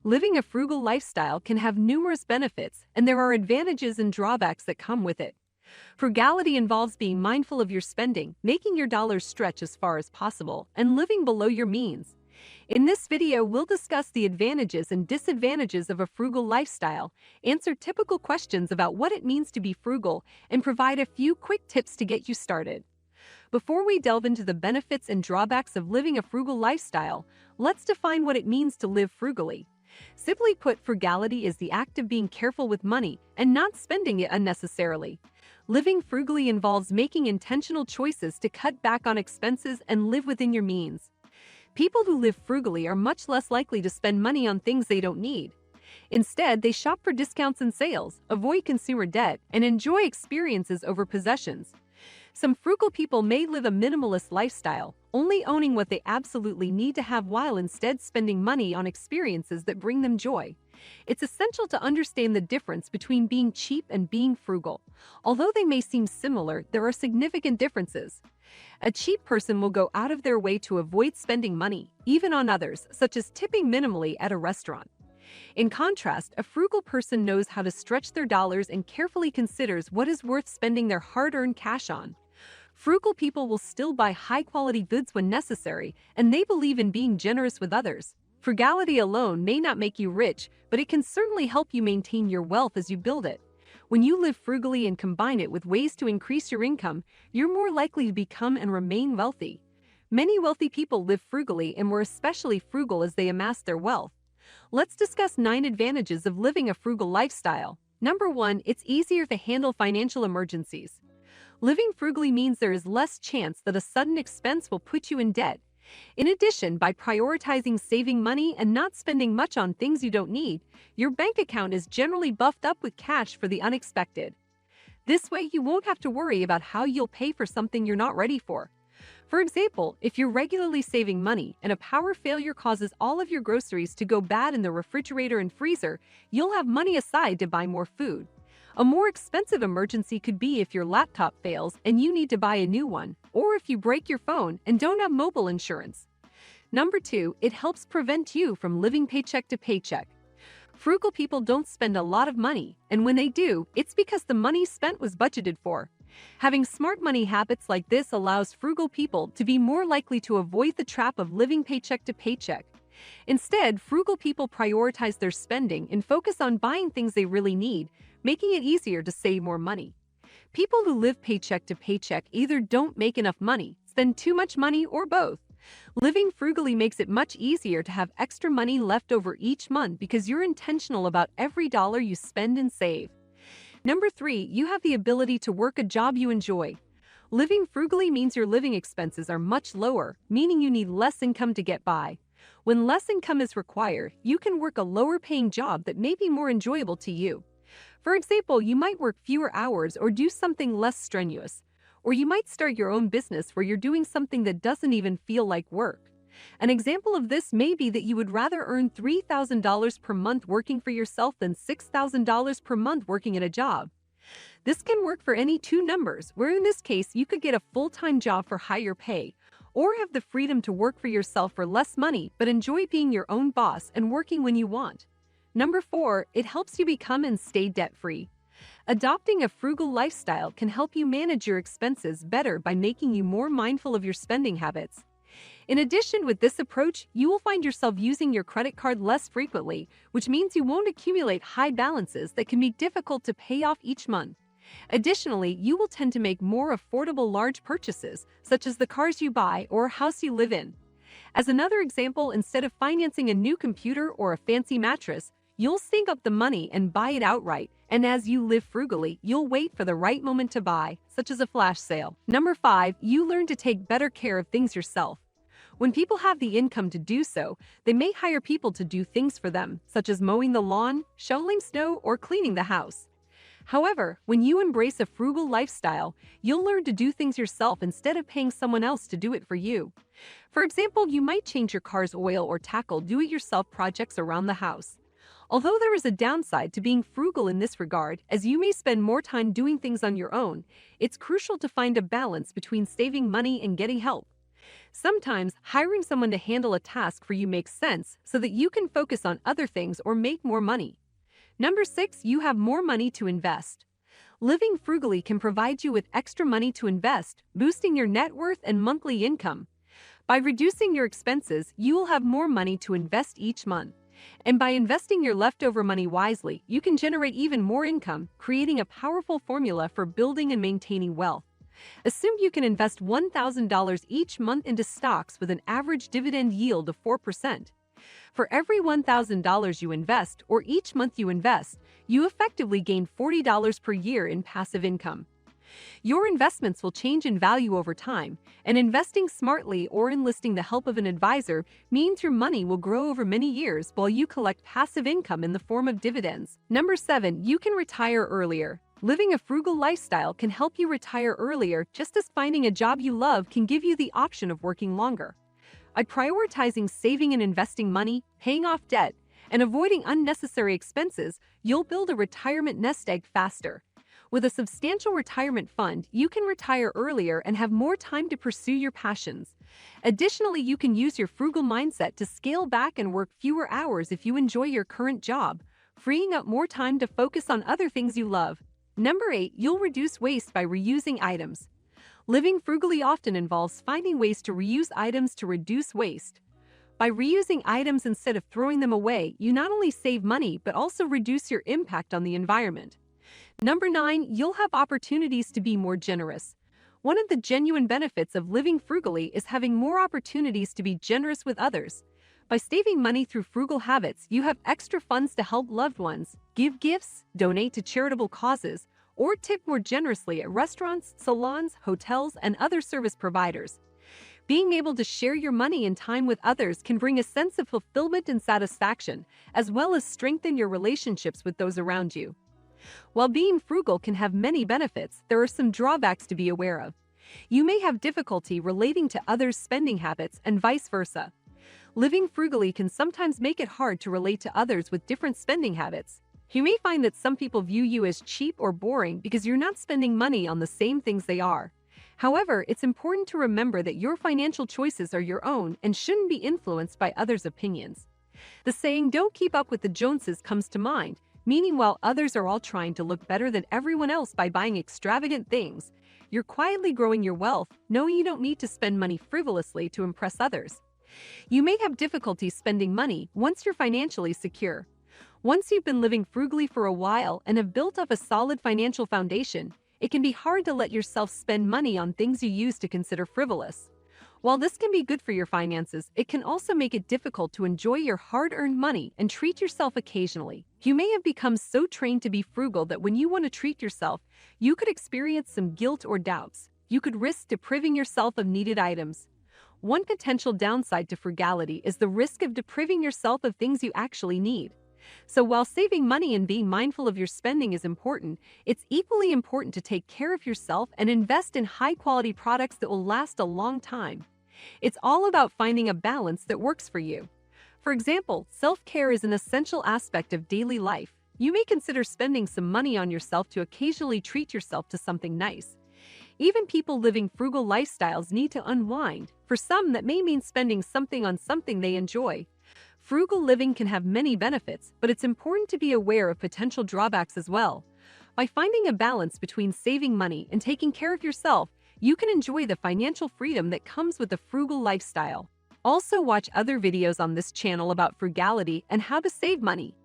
Living a frugal lifestyle can have numerous benefits, and there are advantages and drawbacks that come with it. Frugality involves being mindful of your spending, making your dollars stretch as far as possible, and living below your means. In this video, we'll discuss the advantages and disadvantages of a frugal lifestyle, answer typical questions about what it means to be frugal, and provide a few quick tips to get you started. Before we delve into the benefits and drawbacks of living a frugal lifestyle, let's define what it means to live frugally. Simply put, frugality is the act of being careful with money and not spending it unnecessarily. Living frugally involves making intentional choices to cut back on expenses and live within your means. People who live frugally are much less likely to spend money on things they don't need. Instead, they shop for discounts and sales, avoid consumer debt, and enjoy experiences over possessions. Some frugal people may live a minimalist lifestyle, only owning what they absolutely need to have while instead spending money on experiences that bring them joy. It's essential to understand the difference between being cheap and being frugal. Although they may seem similar, there are significant differences. A cheap person will go out of their way to avoid spending money, even on others, such as tipping minimally at a restaurant. In contrast, a frugal person knows how to stretch their dollars and carefully considers what is worth spending their hard-earned cash on. Frugal people will still buy high-quality goods when necessary, and they believe in being generous with others. Frugality alone may not make you rich, but it can certainly help you maintain your wealth as you build it. When you live frugally and combine it with ways to increase your income, you're more likely to become and remain wealthy. Many wealthy people live frugally and were especially frugal as they amassed their wealth. Let's discuss 9 advantages of living a frugal lifestyle. Number 1, it's easier to handle financial emergencies. Living frugally means there is less chance that a sudden expense will put you in debt. In addition, by prioritizing saving money and not spending much on things you don't need, your bank account is generally buffed up with cash for the unexpected. This way, you won't have to worry about how you'll pay for something you're not ready for. For example, if you're regularly saving money and a power failure causes all of your groceries to go bad in the refrigerator and freezer, you'll have money aside to buy more food. A more expensive emergency could be if your laptop fails and you need to buy a new one, or if you break your phone and don't have mobile insurance. Number 2, it helps prevent you from living paycheck to paycheck. Frugal people don't spend a lot of money, and when they do, it's because the money spent was budgeted for. Having smart money habits like this allows frugal people to be more likely to avoid the trap of living paycheck to paycheck. Instead, frugal people prioritize their spending and focus on buying things they really need, making it easier to save more money. People who live paycheck to paycheck either don't make enough money, spend too much money, or both. Living frugally makes it much easier to have extra money left over each month because you're intentional about every dollar you spend and save. Number 3, you have the ability to work a job you enjoy. Living frugally means your living expenses are much lower, meaning you need less income to get by. When less income is required, you can work a lower-paying job that may be more enjoyable to you. For example, you might work fewer hours or do something less strenuous. Or you might start your own business where you're doing something that doesn't even feel like work. An example of this may be that you would rather earn $3,000 per month working for yourself than $6,000 per month working at a job. This can work for any 2 numbers, where in this case you could get a full-time job for higher pay, or have the freedom to work for yourself for less money but enjoy being your own boss and working when you want. Number 4, it helps you become and stay debt-free. Adopting a frugal lifestyle can help you manage your expenses better by making you more mindful of your spending habits. In addition, with this approach, you will find yourself using your credit card less frequently, which means you won't accumulate high balances that can be difficult to pay off each month. Additionally, you will tend to make more affordable large purchases, such as the cars you buy or house you live in. As another example, instead of financing a new computer or a fancy mattress, you'll save up the money and buy it outright, and as you live frugally, you'll wait for the right moment to buy, such as a flash sale. Number 5, you learn to take better care of things yourself. When people have the income to do so, they may hire people to do things for them, such as mowing the lawn, shoveling snow, or cleaning the house. However, when you embrace a frugal lifestyle, you'll learn to do things yourself instead of paying someone else to do it for you. For example, you might change your car's oil or tackle do-it-yourself projects around the house. Although there is a downside to being frugal in this regard, as you may spend more time doing things on your own, it's crucial to find a balance between saving money and getting help. Sometimes hiring someone to handle a task for you makes sense so that you can focus on other things or make more money. Number 6, you have more money to invest. Living frugally can provide you with extra money to invest, boosting your net worth and monthly income. By reducing your expenses, you will have more money to invest each month. And by investing your leftover money wisely, you can generate even more income, creating a powerful formula for building and maintaining wealth. Assume you can invest $1,000 each month into stocks with an average dividend yield of 4%. For every $1,000 you invest or each month you invest, you effectively gain $40 per year in passive income. Your investments will change in value over time, and investing smartly or enlisting the help of an advisor means your money will grow over many years while you collect passive income in the form of dividends. Number 7, you can retire earlier. Living a frugal lifestyle can help you retire earlier, just as finding a job you love can give you the option of working longer. By prioritizing saving and investing money, paying off debt, and avoiding unnecessary expenses, you'll build a retirement nest egg faster. With a substantial retirement fund, you can retire earlier and have more time to pursue your passions. Additionally, you can use your frugal mindset to scale back and work fewer hours if you enjoy your current job, freeing up more time to focus on other things you love. Number 8, you'll reduce waste by reusing items. Living frugally often involves finding ways to reuse items to reduce waste. By reusing items instead of throwing them away, you not only save money but also reduce your impact on the environment. Number 9, you'll have opportunities to be more generous. One of the genuine benefits of living frugally is having more opportunities to be generous with others. By saving money through frugal habits, you have extra funds to help loved ones, give gifts, donate to charitable causes, or tip more generously at restaurants, salons, hotels, and other service providers. Being able to share your money and time with others can bring a sense of fulfillment and satisfaction, as well as strengthen your relationships with those around you. While being frugal can have many benefits, there are some drawbacks to be aware of. You may have difficulty relating to others' spending habits and vice versa. Living frugally can sometimes make it hard to relate to others with different spending habits. You may find that some people view you as cheap or boring because you're not spending money on the same things they are. However, it's important to remember that your financial choices are your own and shouldn't be influenced by others' opinions. The saying, "Don't keep up with the Joneses," comes to mind, meaning while others are all trying to look better than everyone else by buying extravagant things, you're quietly growing your wealth, knowing you don't need to spend money frivolously to impress others. You may have difficulty spending money once you're financially secure. Once you've been living frugally for a while and have built up a solid financial foundation, it can be hard to let yourself spend money on things you used to consider frivolous. While this can be good for your finances, it can also make it difficult to enjoy your hard-earned money and treat yourself occasionally. You may have become so trained to be frugal that when you want to treat yourself, you could experience some guilt or doubts. You could risk depriving yourself of needed items. One potential downside to frugality is the risk of depriving yourself of things you actually need. So while saving money and being mindful of your spending is important, it's equally important to take care of yourself and invest in high-quality products that will last a long time. It's all about finding a balance that works for you. For example, self-care is an essential aspect of daily life. You may consider spending some money on yourself to occasionally treat yourself to something nice. Even people living frugal lifestyles need to unwind. For some, that may mean spending something on something they enjoy. Frugal living can have many benefits, but it's important to be aware of potential drawbacks as well. By finding a balance between saving money and taking care of yourself, you can enjoy the financial freedom that comes with a frugal lifestyle. Also, watch other videos on this channel about frugality and how to save money.